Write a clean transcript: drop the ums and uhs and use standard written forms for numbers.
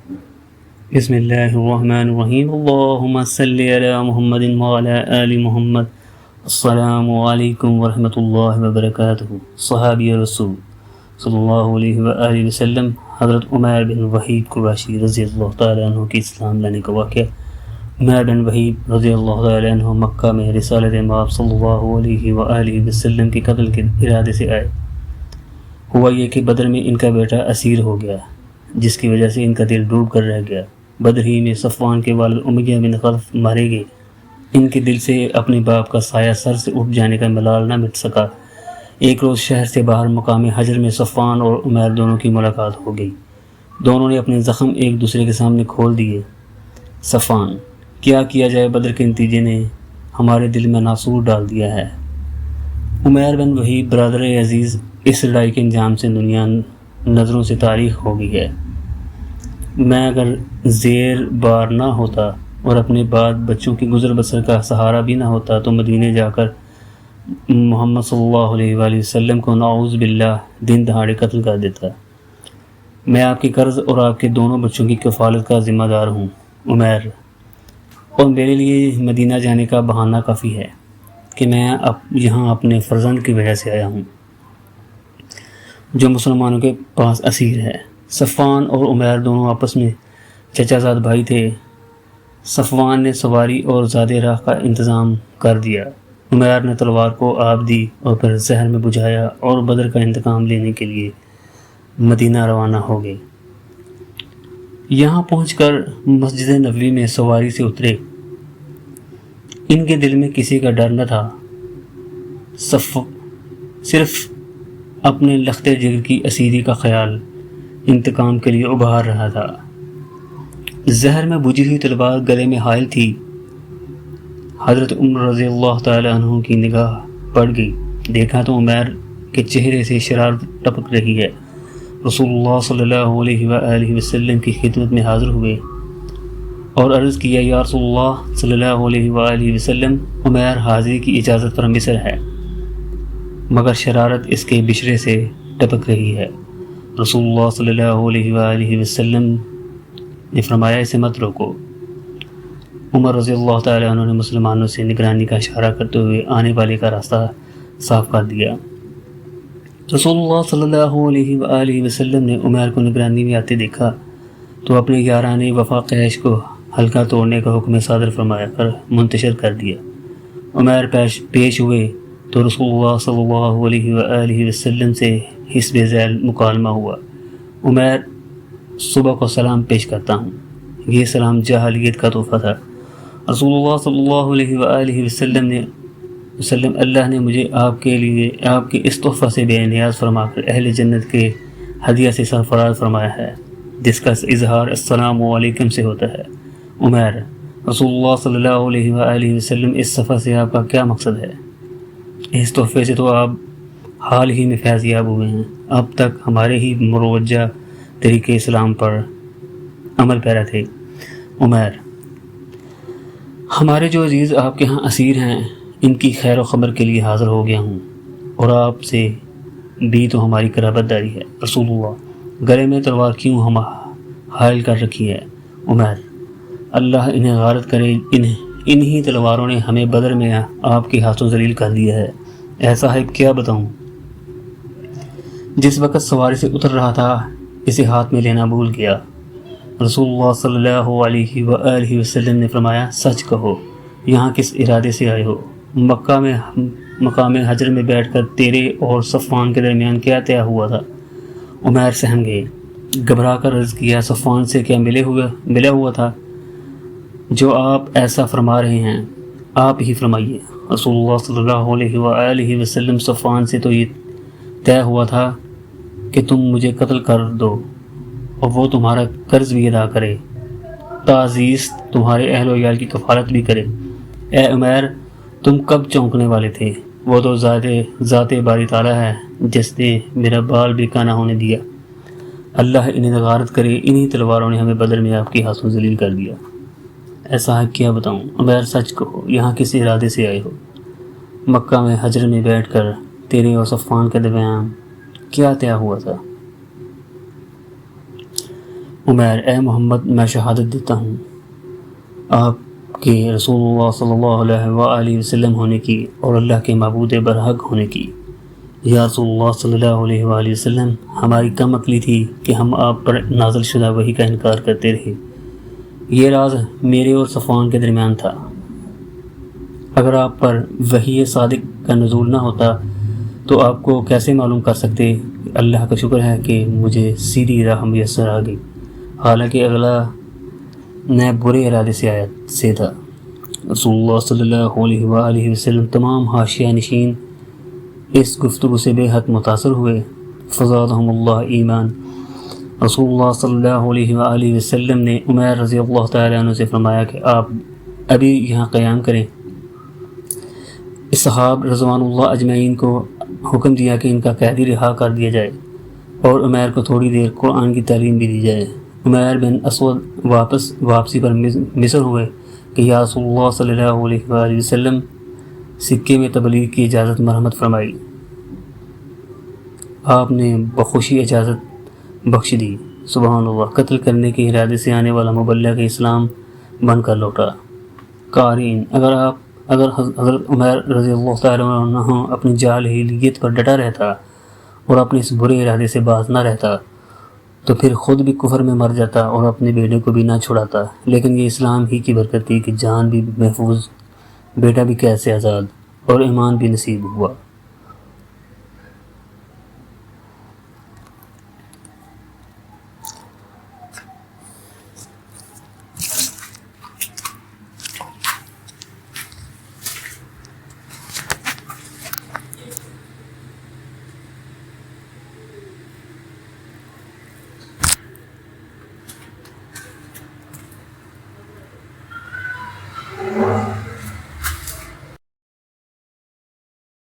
بسم اللہ الرحمن الرحیم اللہم صلی علی محمد وعلی آل محمد۔ السلام علیکم ورحمۃ اللہ وبرکاتہ۔ صحابی رسول صلی اللہ علیہ وآلہ وسلم حضرت عمیر بن وحید قرشی رضی اللہ تعالیٰ عنہ کی اسلام لانے کا واقعہ۔ عمیر بن وحید رضی اللہ تعالیٰ عنہ مکہ میں رسالت مآب صلی اللہ علیہ وآلہ وسلم کے قتل کے ارادے سے آئے۔ ہوا یہ کہ بدر میں ان کا بیٹا اسیر ہو گیا، جس کی وجہ سے ان کا دل ڈوب کر رہ گیا۔ بدر ہی میں صفوان کے والد امیہ بن خلف مارے گئے۔ ان کے دل سے اپنے باپ کا سایہ سر سے اٹھ جانے کا ملال نہ مٹ سکا۔ ایک روز شہر سے باہر مقام حجر میں صفوان اور عمیر دونوں کی ملاقات ہو گئی۔ دونوں نے اپنے زخم ایک دوسرے کے سامنے کھول دیے۔ صفوان: کیا کیا جائے، بدر کے نتیجے نے ہمارے دل میں ناسور ڈال دیا ہے۔ عمیر بن وحید: برادر عزیز، اس لڑائی کے انجام سے دنیا نظروں سے تاریخ ہو گئی ہے۔ میں اگر زیر بار نہ ہوتا اور اپنے بعد بچوں کی گزر بسر کا سہارا بھی نہ ہوتا تو مدینے جا کر محمد صلی اللہ علیہ وآلہ وسلم کو نعوذ باللہ دن دہاڑے قتل کر دیتا۔ میں آپ کے قرض اور آپ کے دونوں بچوں کی کفالت کا ذمہ دار ہوں عمیر، اور میرے لیے مدینہ جانے کا بہانہ کافی ہے کہ میں یہاں اپنے فرزند کی وجہ سے آیا ہوں جو مسلمانوں کے پاس اسیر ہے۔ صفوان اور عمیر دونوں آپس میں چچا زاد بھائی تھے۔ صفوان نے سواری اور زادِ راہ کا انتظام کر دیا۔ عمیر نے تلوار کو آب دی اور پھر زہر میں بجھایا اور بدر کا انتقام لینے کے لیے مدینہ روانہ ہو گئے۔ یہاں پہنچ کر مسجد نبوی میں سواری سے اترے۔ ان کے دل میں کسی کا ڈر نہ تھا، صرف اپنے لخت جگر کی اسیری کا خیال انتقام کے لیے ابھار رہا تھا۔ زہر میں بجھی ہوئی تلوار گلے میں حائل تھی۔ حضرت عمر رضی اللہ تعالیٰ عنہ کی نگاہ پڑ گئی۔ دیکھا تو عمیر کے چہرے سے شرارت ٹپک رہی ہے۔ رسول اللہ صلی اللہ علیہ وآلہ وسلم کی خدمت میں حاضر ہوئے اور عرض کیا، یا رسول اللہ صلی اللہ علیہ وآلہ وسلم، عمیر حاضری کی اجازت پر مصر ہے، مگر شرارت اس کے بشرے سے ٹپک رہی ہے۔ رسول اللہ صلی اللہ علیہ وآلہ وسلم نے فرمایا، اسے مت روکو۔ عمر رضی اللہ تعالیٰ عنہ نے مسلمانوں سے نگرانی کا اشارہ کرتے ہوئے آنے والے کا راستہ صاف کر دیا۔ رسول اللہ صلی اللہ علیہ وآلہ وسلم نے عمیر کو نگرانی میں آتے دیکھا تو اپنے یاران وفا قریش کو حلقہ توڑنے کا حکم صادر فرمایا کر منتشر کر دیا۔ عمیر پیش ہوئے تو رسول اللہ صلی اللہ علیہ وآلہ وسلم سے حسب ذیل مکالمہ ہوا۔ عمیر، صبح کو سلام پیش کرتا ہوں۔ یہ سلام جاہلیت کا تحفہ تھا۔ رسول اللہ صلی اللہ علیہ وآلہ وسلم اللہ نے مجھے آپ کے اس تحفہ سے بے نیاز فرما کر اہل جنت کے ہدیہ سے سرفراز فرمایا ہے، جس کا اظہار السلام علیکم سے ہوتا ہے۔ عمیر: رسول اللہ صلی اللہ علیہ وآلہ وسلم، اس سفر سے آپ کا کیا مقصد ہے؟ اس تحفے سے تو آپ حال ہی میں فیض یاب ہوئے ہیں، اب تک ہمارے ہی مروجہ طریقے اسلام پر عمل پیرا تھے۔ عمیر: ہمارے جو عزیز آپ کے ہاں اسیر ہیں، ان کی خیر و خبر کے لیے حاضر ہو گیا ہوں، اور آپ سے بھی تو ہماری قرابت داری ہے۔ رسول اللہ: گلے میں تلوار کیوں ہم حائل کر رکھی ہے؟ عمیر: اللہ انہیں غارت کرے، انہی تلواروں نے ہمیں بدر میں آپ کے ہاتھوں ذلیل کر دیا ہے۔ اے صاحب، کیا بتاؤں، جس وقت سواری سے اتر رہا تھا اسے ہاتھ میں لینا بھول گیا۔ رسول اللہ صلی اللہ علیہ وآلہ وسلم نے فرمایا، سچ کہو، یہاں کس ارادے سے آئے ہو؟ مکہ میں مقام حجر میں بیٹھ کر تیرے اور صفوان کے درمیان کیا طے ہوا تھا؟ عمیر سہم گئے، گھبرا کر عرض کیا، صفوان سے کیا ملا ہوا تھا جو آپ ایسا فرما رہے ہیں؟ آپ ہی فرمائیے۔ رسول اللہ صلی اللہ علیہ وآلہ وسلم: صفوان سے تو یہ طے ہوا تھا کہ تم مجھے قتل کر دو اور وہ تمہارا قرض بھی ادا کرے، تعزیز تمہارے اہل و عیال کی کفالت بھی کرے۔ اے عمیر، تم کب چونکنے والے تھے؟ وہ تو ذات باری تعالیٰ ہے جس نے میرا بال بیکا نہ ہونے دیا۔ اللہ انہیں غارت کرے، انہی تلواروں نے ہمیں بدر میں آپ کے ہاتھوں ذلیل کر دیا۔ ایسا ہے، کیا بتاؤں؟ عمیر، سچ کہو، یہاں کس ارادے سے آئے ہو؟ مکہ میں حجر میں بیٹھ کر تیرے اور صفوان کے درمیان کیا طے ہوا تھا؟ عمیر: اے محمد، میں شہادت دیتا ہوں آپ کے رسول اللہ صلی اللہ علیہ وآلہ وسلم ہونے کی اور اللہ کے معبود برحق ہونے کی۔ یا رسول اللہ صلی اللہ علیہ وآلہ وسلم، ہماری کم عقلی تھی کہ ہم آپ پر نازل شدہ وحی کا انکار کرتے رہے۔ یہ راز میرے اور صفوان کے درمیان تھا۔ اگر آپ پر وحی صادق کا نزول نہ ہوتا تو آپ کو کیسے معلوم کر سکتے؟ اللہ کا شکر ہے کہ مجھے سیدھی راہ میسر آ گئی، حالانکہ اگلا نئے برے ارادے سے تھا۔ رسول اللہ صلی اللہ علیہ وآلہ وسلم تمام حاشیہ نشین اس گفتگو سے بے حد متاثر ہوئے۔ فزادہم اللہ ایمان۔ رسول اللہ صلی اللہ علیہ وآلہ وسلم نے عمیر رضی اللہ تعالیٰ عنہ سے فرمایا کہ آپ ابھی یہاں قیام کریں۔ اصحاب رضوان اللہ اجمعین کو حکم دیا کہ ان کا قیدی رہا کر دیا جائے اور عمیر کو تھوڑی دیر قرآن کی تعلیم بھی دی جائے۔ عمیر بن اسود واپسی پر مصر ہوئے کہ یا رسول اللہ صلی اللہ علیہ وآلہ وسلم، سکے میں تبلیغ کی اجازت مرحمت فرمائی۔ آپ نے بخوشی اجازت بخش دی۔ سبحان اللہ، قتل کرنے کے ارادے سے آنے والا مبلغ اسلام بن کر لوٹا۔ قارئین، اگر حضرت عمیر رضی اللہ تعالیٰ عنہ اپنی جاہلیت پر ڈٹا رہتا اور اپنے اس برے ارادے سے باز نہ رہتا تو پھر خود بھی کفر میں مر جاتا اور اپنے بیٹے کو بھی نہ چھڑاتا، لیکن یہ اسلام ہی کی برکت تھی کہ جان بھی محفوظ، بیٹا بھی قید سے آزاد اور ایمان بھی نصیب ہوا۔